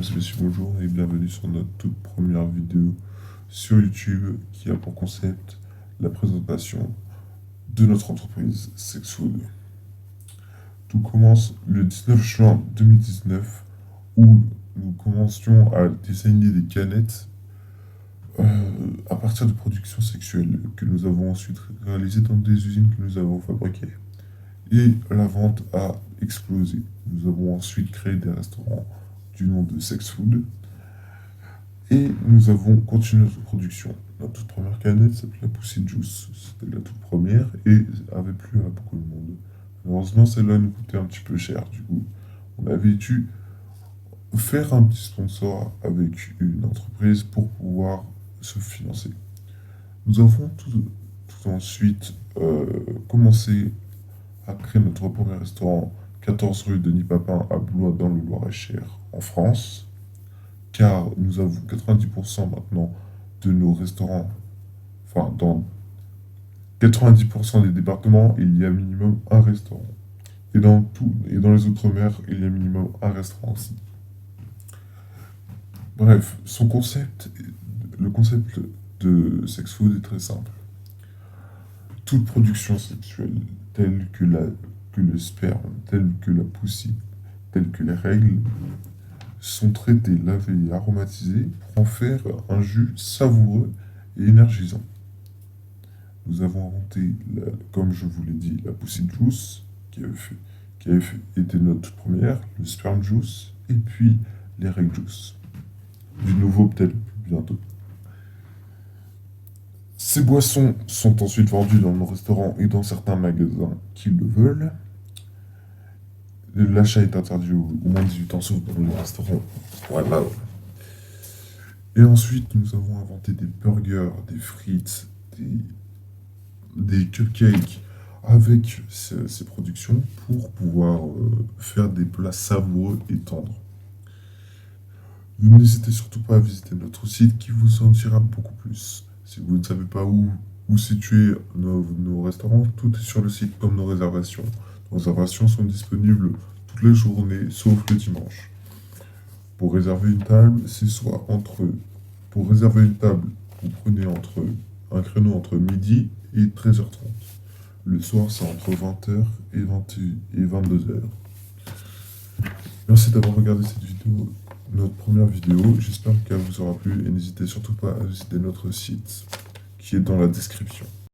Mesdames et messieurs, bonjour et bienvenue sur notre toute première vidéo sur YouTube qui a pour concept la présentation de notre entreprise Sexfood. Tout commence le 19 juin 2019 où nous commencions à designer des canettes à partir de productions sexuelles que nous avons ensuite réalisées dans des usines que nous avons fabriquées. Et la vente a explosé. Nous avons ensuite créé des restaurants du nom de Sexfood. Et nous avons continué notre production. Notre toute première canette s'appelait la Pussy Juice. C'était la toute première et avait plu à beaucoup de monde. Malheureusement, celle-là nous coûtait un petit peu cher. Du coup, on avait dû faire un petit sponsor avec une entreprise pour pouvoir se financer. Nous avons tout ensuite commencé à créer notre premier restaurant 14 rue Denis Papin à Blois dans le Loir-et-Cher en France. Car nous avons 90% maintenant de nos restaurants, enfin dans 90% des départements, il y a minimum un restaurant. Et dans les Outre-mer, il y a minimum un restaurant aussi. Bref, le concept de Sexfood est très simple. Toute production sexuelle, telle que le sperme, telle que la poussée, telle que les règles, sont traités, lavés et aromatisés pour en faire un jus savoureux et énergisant. Nous avons inventé, comme je vous l'ai dit, la Pussy Juice, qui avait été notre toute première, le Sperm Juice, et puis les Reg Juice. Du nouveau peut-être bientôt. Ces boissons sont ensuite vendues dans nos restaurants et dans certains magasins qui le veulent. L'achat est interdit au moins de 18 ans, sauf dans les restaurants. Voilà. Et ensuite, nous avons inventé des burgers, des frites, des cupcakes avec ces productions pour pouvoir faire des plats savoureux et tendres. Vous n'hésitez surtout pas à visiter notre site qui vous en dira beaucoup plus. Si vous ne savez pas où situer nos restaurants, tout est sur le site comme nos réservations. Nos réservations sont disponibles toutes les journées, sauf le dimanche. Pour réserver une table, Pour réserver une table, vous prenez un créneau entre midi et 13h30. Le soir, c'est entre 20h et 22h. Merci d'avoir regardé cette vidéo, notre première vidéo. J'espère qu'elle vous aura plu et n'hésitez surtout pas à visiter notre site qui est dans la description.